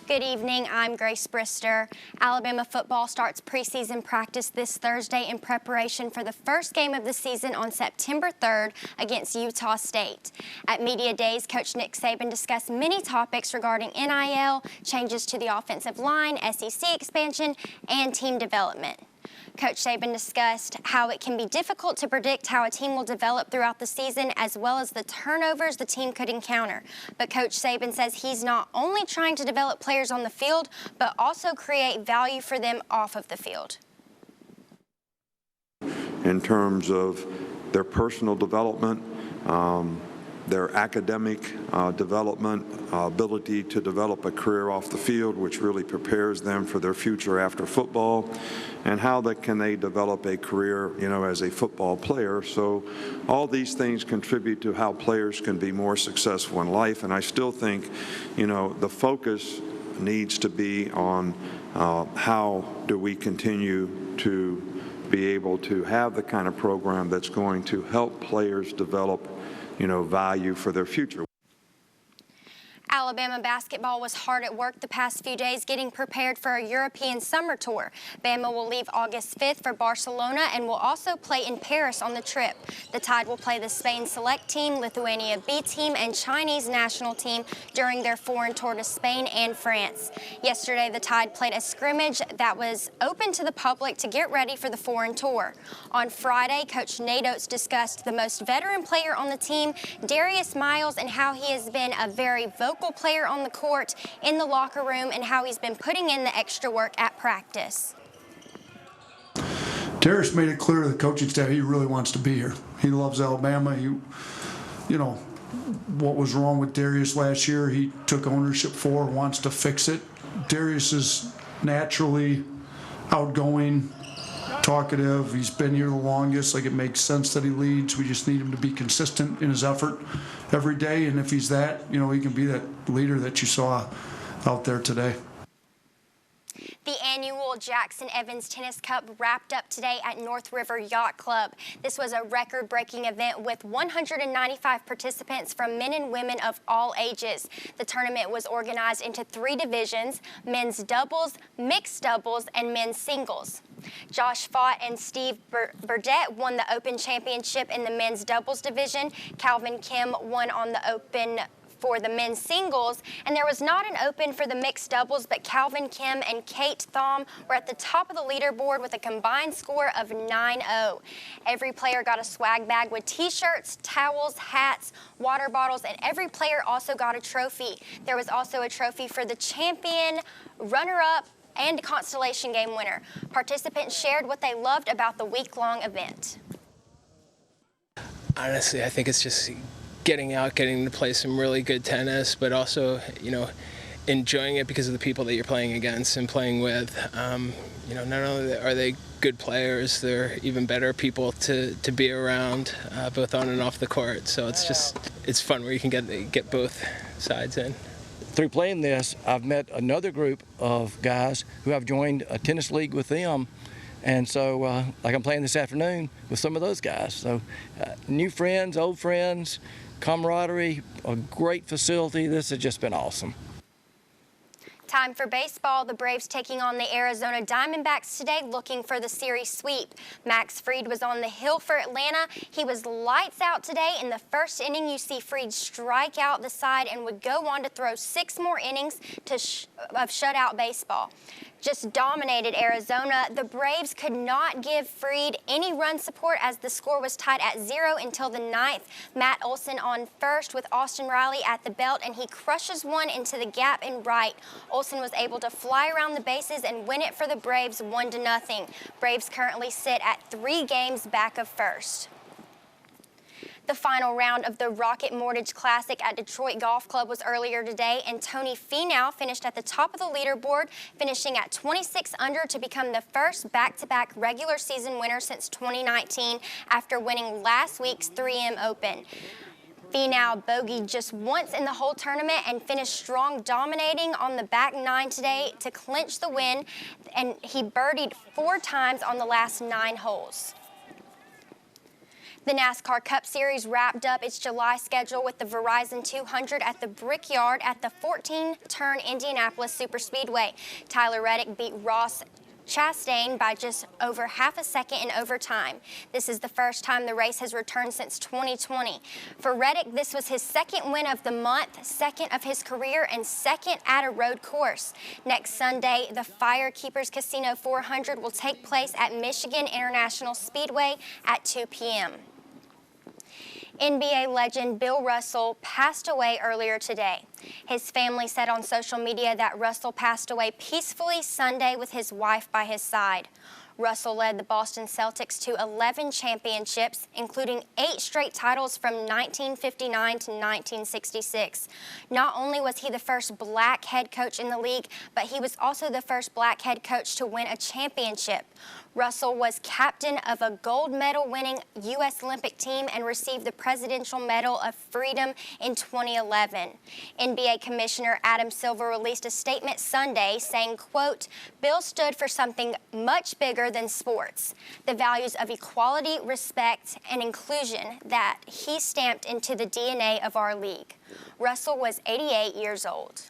Good evening, I'm Grace Brister. Alabama football starts preseason practice this Thursday in preparation for the first game of the season on September 3rd against Utah State. At Media Days, Coach Nick Saban discussed many topics regarding NIL, changes to the offensive line, SEC expansion, and team development. Coach Saban discussed how it can be difficult to predict how a team will develop throughout the season, as well as the turnovers the team could encounter. But Coach Saban says he's not only trying to develop players on the field, but also create value for them off of the field. In terms of their personal development, their academic development, ability to develop a career off the field, which really prepares them for their future after football, and how can they develop a career, as a football player. So all these things contribute to how players can be more successful in life. And I still think, the focus needs to be on how do we continue to be able to have the kind of program that's going to help players develop value for their future. Alabama basketball was hard at work the past few days getting prepared for a European summer tour. Bama will leave August 5th for Barcelona and will also play in Paris on the trip. The Tide will play the Spain select team, Lithuania B team, and Chinese national team during their foreign tour to Spain and France. Yesterday, the Tide played a scrimmage that was open to the public to get ready for the foreign tour. On Friday, Coach Nate Oates discussed the most veteran player on the team, Darius Miles, and how he has been a very vocal player on the court, in the locker room, and how he's been putting in the extra work at practice. Darius made it clear to the coaching staff he really wants to be here. He loves Alabama. What was wrong with Darius last year, he took ownership for, wants to fix it. Darius is naturally outgoing, talkative. He's been here the longest. It makes sense that he leads. We just need him to be consistent in his effort every day. And if he's that, he can be that leader that you saw out there today. The annual Jackson Evans Tennis Cup wrapped up today at North River Yacht Club. This was a record-breaking event with 195 participants from men and women of all ages. The tournament was organized into 3 divisions: men's doubles, mixed doubles, and men's singles. Josh Fott and Steve Burdett won the Open Championship in the men's doubles division. Calvin Kim won on the Open for the men's singles, and there was not an Open for the mixed doubles, but Calvin Kim and Kate Thom were at the top of the leaderboard with a combined score of 9-0. Every player got a swag bag with t-shirts, towels, hats, water bottles, and every player also got a trophy. There was also a trophy for the champion, runner-up, and Constellation Game winner. Participants shared what they loved about the week-long event. Honestly, I think it's just getting out, getting to play some really good tennis, but also, enjoying it because of the people that you're playing against and playing with. Not only are they good players, they're even better people to be around, both on and off the court. So it's fun where you can get both sides in. Through playing this, I've met another group of guys who have joined a tennis league with them. And so, I'm playing this afternoon with some of those guys. So, new friends, old friends, camaraderie, a great facility. This has just been awesome. Time for baseball. The Braves taking on the Arizona Diamondbacks today, looking for the series sweep. Max Fried was on the hill for Atlanta. He was lights out today. In the first inning, you see Fried strike out the side and would go on to throw 6 more innings of shutout baseball. Just dominated Arizona. The Braves could not give Fried any run support as the score was tied at 0 until the 9th. Matt Olson on first with Austin Riley at the belt, and he crushes one into the gap in right. Olson was able to fly around the bases and win it for the Braves 1-0. Braves currently sit at 3 games back of first. The final round of the Rocket Mortgage Classic at Detroit Golf Club was earlier today, and Tony Finau finished at the top of the leaderboard, finishing at 26 under to become the first back-to-back regular season winner since 2019 after winning last week's 3M Open. Finau bogeyed just once in the whole tournament and finished strong, dominating on the back 9 today to clinch the win, and he birdied 4 times on the last 9 holes. The NASCAR Cup Series wrapped up its July schedule with the Verizon 200 at the Brickyard at the 14-turn Indianapolis Superspeedway. Tyler Reddick beat Ross Chastain by just over half a second in overtime. This is the first time the race has returned since 2020. For Reddick, this was his second win of the month, second of his career, and second at a road course. Next Sunday, the Firekeepers Casino 400 will take place at Michigan International Speedway at 2 p.m. NBA legend Bill Russell passed away earlier today. His family said on social media that Russell passed away peacefully Sunday with his wife by his side. Russell led the Boston Celtics to 11 championships, including 8 straight titles from 1959 to 1966. Not only was he the first black head coach in the league, but he was also the first black head coach to win a championship. Russell was captain of a gold medal winning U.S. Olympic team and received the Presidential Medal of Freedom in 2011. NBA Commissioner Adam Silver released a statement Sunday saying, quote, "Bill stood for something much bigger than sports, the values of equality, respect, and inclusion that he stamped into the DNA of our league." Russell was 88 years old.